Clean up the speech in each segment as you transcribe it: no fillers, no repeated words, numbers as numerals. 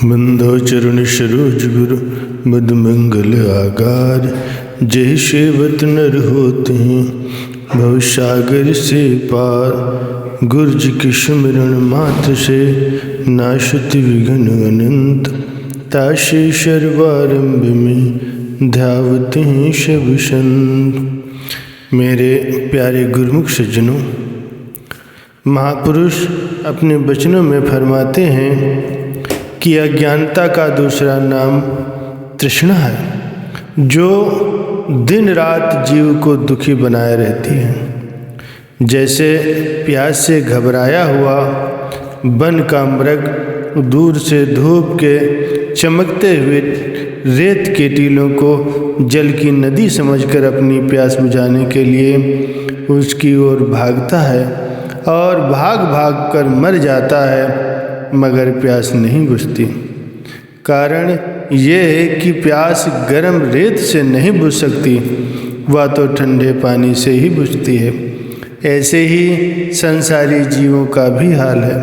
बंधो चरण सरोज गुरु मद मंगल आगार। जय सेवत नर होते हैं भवसागर से पार। गुरज के सुमिरन मात्र से नाशत विघ्न अनंत। ताशे सर्वारंभ में ध्यावते हैं सब संत। मेरे प्यारे गुरुमुख सज्जनों, महापुरुष अपने वचनों में फरमाते हैं कि अज्ञानता का दूसरा नाम तृष्णा है, जो दिन रात जीव को दुखी बनाए रहती है। जैसे प्यास से घबराया हुआ वन का मृग दूर से धूप के चमकते हुए रेत के टीलों को जल की नदी समझकर अपनी प्यास बुझाने के लिए उसकी ओर भागता है और भाग भाग कर मर जाता है, मगर प्यास नहीं बुझती। कारण ये है कि प्यास गर्म रेत से नहीं बुझ सकती, वह तो ठंडे पानी से ही बुझती है। ऐसे ही संसारी जीवों का भी हाल है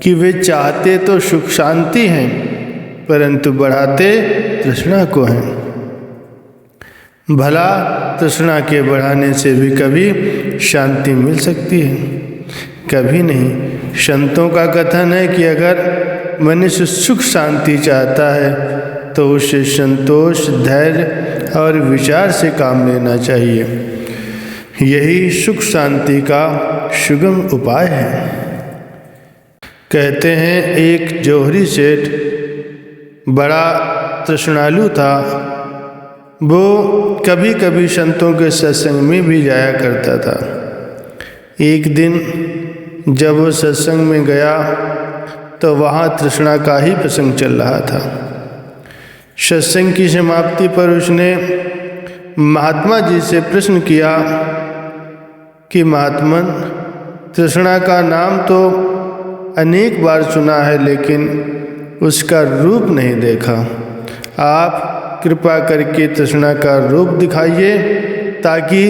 कि वे चाहते तो सुख शांति हैं, परंतु बढ़ाते तृष्णा को हैं। भला तृष्णा के बढ़ाने से भी कभी शांति मिल सकती है? कभी नहीं। संतों का कथन है कि अगर मनुष्य सुख शांति चाहता है तो उसे संतोष, धैर्य और विचार से काम लेना चाहिए। यही सुख शांति का सुगम उपाय है। कहते हैं एक जौहरी सेठ बड़ा तृष्णालु था। वो कभी कभी संतों के सत्संग में भी जाया करता था। एक दिन जब वो सत्संग में गया तो वहाँ तृष्णा का ही प्रसंग चल रहा था। सत्संग की समाप्ति पर उसने महात्मा जी से प्रश्न किया कि महात्मन, तृष्णा का नाम तो अनेक बार सुना है, लेकिन उसका रूप नहीं देखा। आप कृपा करके तृष्णा का रूप दिखाइए ताकि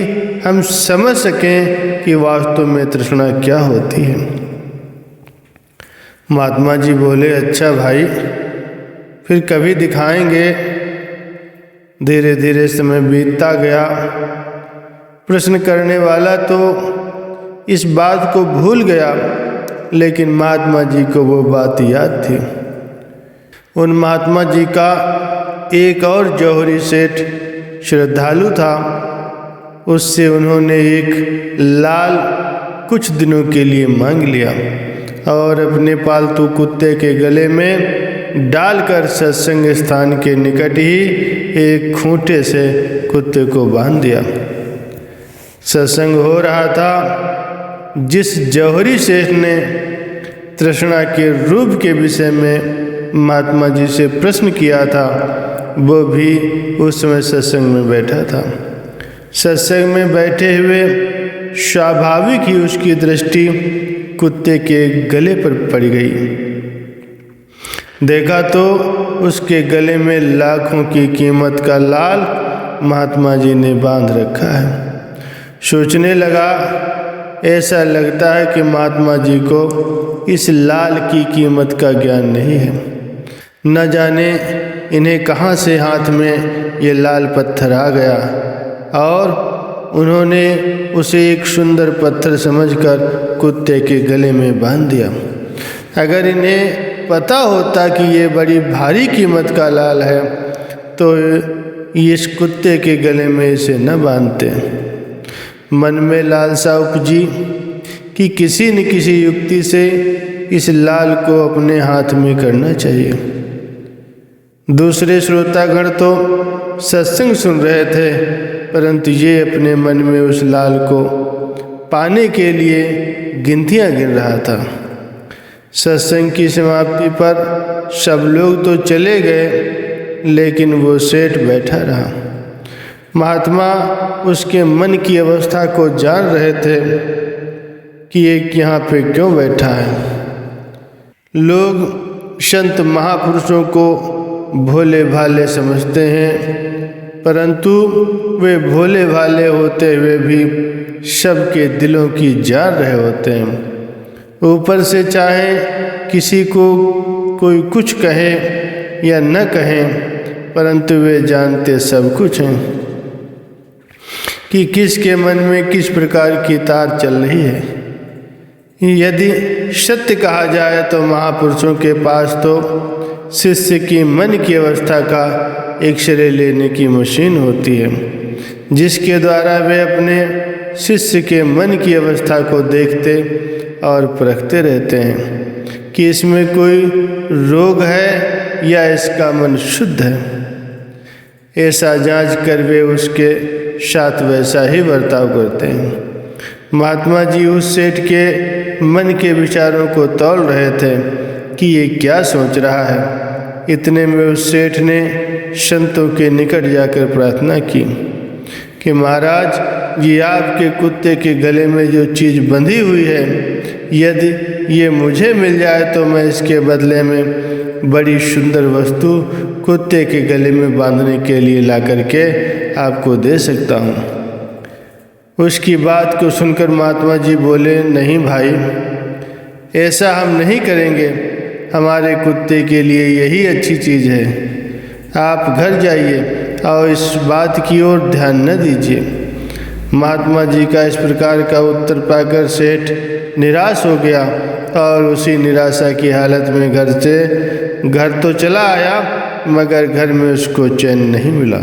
हम समझ सकें कि वास्तव में तृष्णा क्या होती है। महात्मा जी बोले, अच्छा भाई, फिर कभी दिखाएंगे। धीरे धीरे समय बीतता गया। प्रश्न करने वाला तो इस बात को भूल गया, लेकिन महात्मा जी को वो बात याद थी। उन महात्मा जी का एक और जौहरी सेठ श्रद्धालु था। उससे उन्होंने एक लाल कुछ दिनों के लिए मांग लिया और अपने पालतू कुत्ते के गले में डालकर सत्संग स्थान के निकट ही एक खूंटे से कुत्ते को बांध दिया। सत्संग हो रहा था। जिस जौहरी सेठ ने तृष्णा के रूप के विषय में महात्मा जी से प्रश्न किया था, वो भी उस समय सत्संग में बैठा था। सत्संग में बैठे हुए स्वाभाविक ही उसकी दृष्टि कुत्ते के गले पर पड़ गई। देखा तो उसके गले में लाखों की कीमत का लाल महात्मा जी ने बांध रखा है। सोचने लगा, ऐसा लगता है कि महात्मा जी को इस लाल की कीमत का ज्ञान नहीं है। न जाने इन्हें कहाँ से हाथ में ये लाल पत्थर आ गया और उन्होंने उसे एक सुंदर पत्थर समझकर कुत्ते के गले में बांध दिया। अगर इन्हें पता होता कि ये बड़ी भारी कीमत का लाल है तो इस कुत्ते के गले में इसे न बांधते। मन में लालसा उपजी कि किसी न किसी युक्ति से इस लाल को अपने हाथ में करना चाहिए। दूसरे श्रोतागण तो सत्संग सुन रहे थे, परंतु ये अपने मन में उस लाल को पाने के लिए गिनतियां गिन रहा था। सत्संग की समाप्ति पर सब लोग तो चले गए, लेकिन वो सेठ बैठा रहा। महात्मा उसके मन की अवस्था को जान रहे थे कि एक यहाँ पे क्यों बैठा है। लोग संत महापुरुषों को भोले भाले समझते हैं, परंतु वे भोले भाले होते हुए भी सबके दिलों की जान रहे होते हैं। ऊपर से चाहे किसी को कोई कुछ कहे या न कहे, परंतु वे जानते सब कुछ हैं कि किसके मन में किस प्रकार की तार चल रही है। यदि सत्य कहा जाए तो महापुरुषों के पास तो शिष्य की मन की अवस्था का एक्सरे लेने की मशीन होती है, जिसके द्वारा वे अपने शिष्य के मन की अवस्था को देखते और परखते रहते हैं कि इसमें कोई रोग है या इसका मन शुद्ध है। ऐसा जांच कर वे उसके साथ वैसा ही बर्ताव करते हैं। महात्मा जी उस सेठ के मन के विचारों को तौल रहे थे कि ये क्या सोच रहा है। इतने में उस सेठ ने संतों के निकट जाकर प्रार्थना की कि महाराज, ये आपके कुत्ते के गले में जो चीज़ बंधी हुई है, यदि ये मुझे मिल जाए तो मैं इसके बदले में बड़ी सुंदर वस्तु कुत्ते के गले में बांधने के लिए ला करके आपको दे सकता हूँ। उसकी बात को सुनकर महात्मा जी बोले, नहीं भाई, ऐसा हम नहीं करेंगे। हमारे कुत्ते के लिए यही अच्छी चीज़ है। आप घर जाइए और इस बात की ओर ध्यान न दीजिए। महात्मा जी का इस प्रकार का उत्तर पाकर सेठ निराश हो गया और उसी निराशा की हालत में घर तो चला आया, मगर घर में उसको चैन नहीं मिला,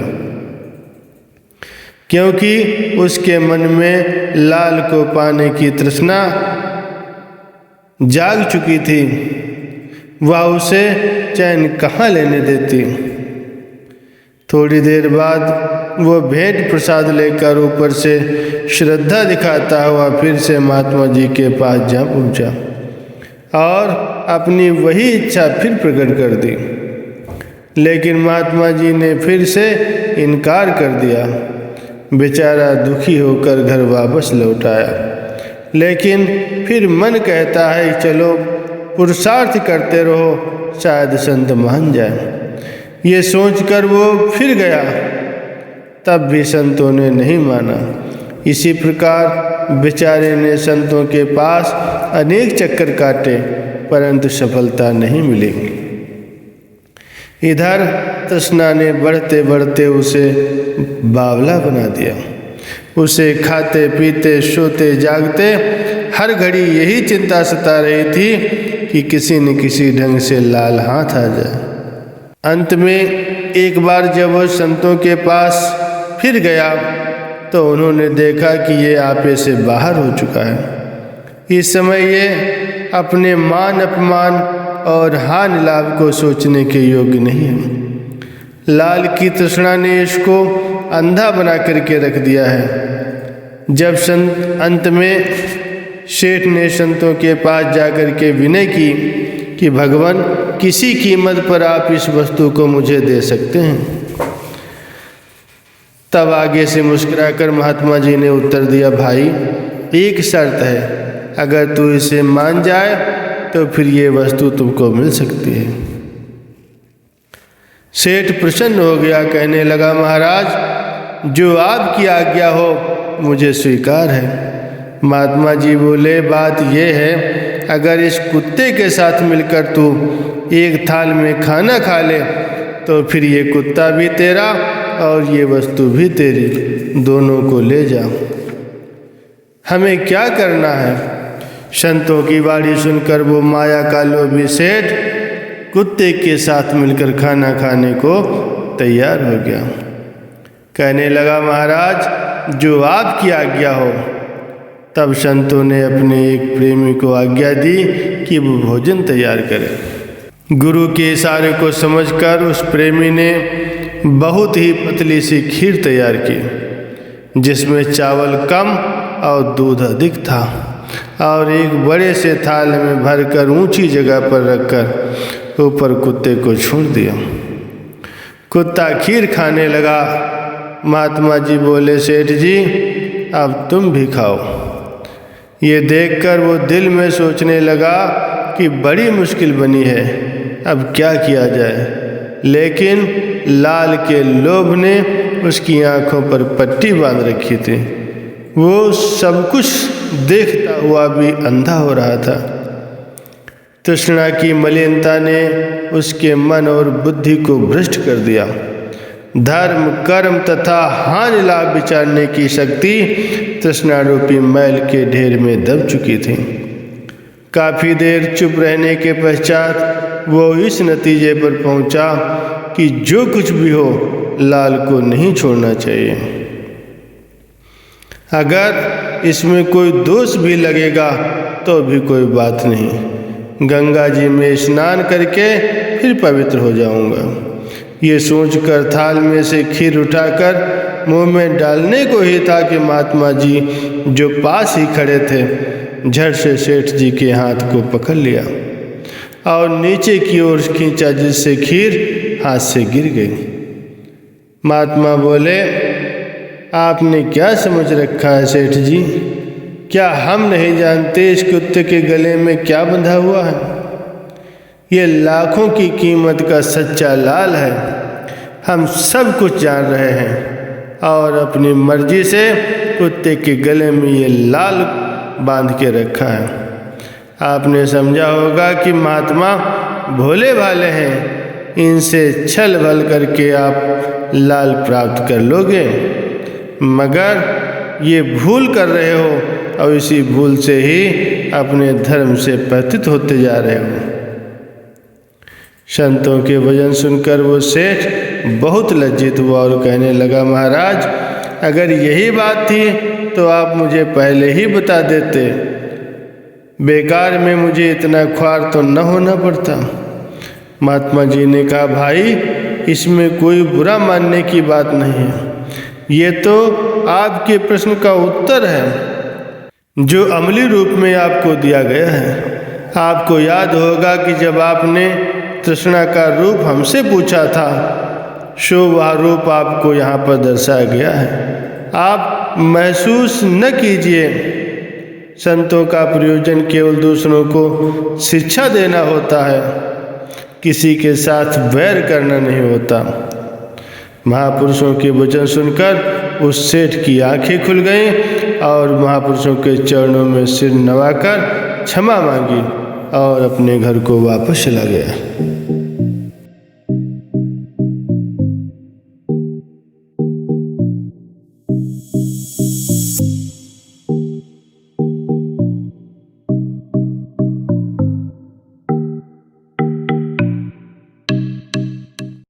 क्योंकि उसके मन में लाल को पाने की तृष्णा जाग चुकी थी। वह उसे चैन कहाँ लेने देती। थोड़ी देर बाद वो भेंट प्रसाद लेकर ऊपर से श्रद्धा दिखाता हुआ फिर से महात्मा जी के पास जा पहुंचा और अपनी वही इच्छा फिर प्रकट कर दी। लेकिन महात्मा जी ने फिर से इनकार कर दिया। बेचारा दुखी होकर घर वापस लौट आया। लेकिन फिर मन कहता है चलो पुरुषार्थ करते रहो, शायद संत मान जाए। ये सोचकर वो फिर गया, तब भी संतों ने नहीं माना। इसी प्रकार बेचारे ने संतों के पास अनेक चक्कर काटे, परंतु सफलता नहीं मिली। इधर तृष्णा ने बढ़ते बढ़ते उसे बावला बना दिया। उसे खाते पीते सोते जागते हर घड़ी यही चिंता सता रही थी कि किसी न किसी ढंग से लाल हाथ आ जाए। अंत में एक बार जब वो संतों के पास फिर गया तो उन्होंने देखा कि ये आपे से बाहर हो चुका है। इस समय ये अपने मान अपमान और हानि लाभ को सोचने के योग्य नहीं है। लाल की तृष्णा ने इसको अंधा बना करके रख दिया है। जब अंत में सेठ ने संतों के पास जाकर के विनय की कि भगवान, किसी कीमत पर आप इस वस्तु को मुझे दे सकते हैं, तब आगे से मुस्कुराकर महात्मा जी ने उत्तर दिया, भाई एक शर्त है, अगर तू इसे मान जाए तो फिर ये वस्तु तुमको मिल सकती है। सेठ प्रसन्न हो गया, कहने लगा, महाराज जो आपकी आज्ञा हो मुझे स्वीकार है। महात्मा जी बोले, बात यह है, अगर इस कुत्ते के साथ मिलकर तू एक थाल में खाना खा ले तो फिर ये कुत्ता भी तेरा और ये वस्तु भी तेरी, दोनों को ले जा। हमें क्या करना है? संतों की बाणी सुनकर वो माया का लोभी सेठ कुत्ते के साथ मिलकर खाना खाने को तैयार हो गया। कहने लगा, महाराज जो आपकी आज्ञा हो। तब संतों ने अपने एक प्रेमी को आज्ञा दी कि वो भोजन तैयार करे। गुरु के इशारे को समझकर उस प्रेमी ने बहुत ही पतली सी खीर तैयार की, जिसमें चावल कम और दूध अधिक था, और एक बड़े से थाल में भरकर ऊंची जगह पर रखकर ऊपर कुत्ते को छोड़ दिया। कुत्ता खीर खाने लगा। महात्मा जी बोले, सेठ जी अब तुम भी खाओ। ये देखकर वो दिल में सोचने लगा कि बड़ी मुश्किल बनी है, अब क्या किया जाए। लेकिन लाल के लोभ ने उसकी आंखों पर पट्टी बांध रखी थी। वो सब कुछ देखता हुआ भी अंधा हो रहा था। तृष्णा की मलिनता ने उसके मन और बुद्धि को भ्रष्ट कर दिया। धर्म, कर्म तथा हानि लाभ विचारने की शक्ति तृष्णा रूपी मैल के ढेर में दब चुकी थी। काफ़ी देर चुप रहने के पश्चात वो इस नतीजे पर पहुंचा कि जो कुछ भी हो लाल को नहीं छोड़ना चाहिए। अगर इसमें कोई दोष भी लगेगा तो भी कोई बात नहीं, गंगा जी में स्नान करके फिर पवित्र हो जाऊंगा। ये सोचकर थाल में से खीर उठाकर मुंह में डालने को ही था कि महात्मा जी जो पास ही खड़े थे झट से सेठ जी के हाथ को पकड़ लिया और नीचे की ओर खींचा, जिससे खीर हाथ से गिर गई। महात्मा बोले, आपने क्या समझ रखा है सेठ जी? क्या हम नहीं जानते इस कुत्ते के गले में क्या बंधा हुआ है? ये लाखों की कीमत का सच्चा लाल है। हम सब कुछ जान रहे हैं और अपनी मर्जी से कुत्ते के गले में ये लाल बांध के रखा है। आपने समझा होगा कि महात्मा भोले भाले हैं, इनसे छल भल करके आप लाल प्राप्त कर लोगे, मगर ये भूल कर रहे हो और इसी भूल से ही अपने धर्म से पतित होते जा रहे हो। संतों के वचन सुनकर वो सेठ बहुत लज्जित हुआ और कहने लगा, महाराज अगर यही बात थी तो आप मुझे पहले ही बता देते, बेकार में मुझे इतना ख्वार तो न होना पड़ता। महात्मा जी ने कहा, भाई इसमें कोई बुरा मानने की बात नहीं है, ये तो आपके प्रश्न का उत्तर है जो अमली रूप में आपको दिया गया है। आपको याद होगा कि जब आपने तृष्णा का रूप हमसे पूछा था, सो वह रूप आपको यहाँ पर दर्शाया गया है। आप महसूस न कीजिए, संतों का प्रयोजन केवल दूसरों को शिक्षा देना होता है, किसी के साथ वैर करना नहीं होता। महापुरुषों के वचन सुनकर उस सेठ की आंखें खुल गईं और महापुरुषों के चरणों में सिर नवाकर क्षमा मांगी और अपने घर को वापस चला गया।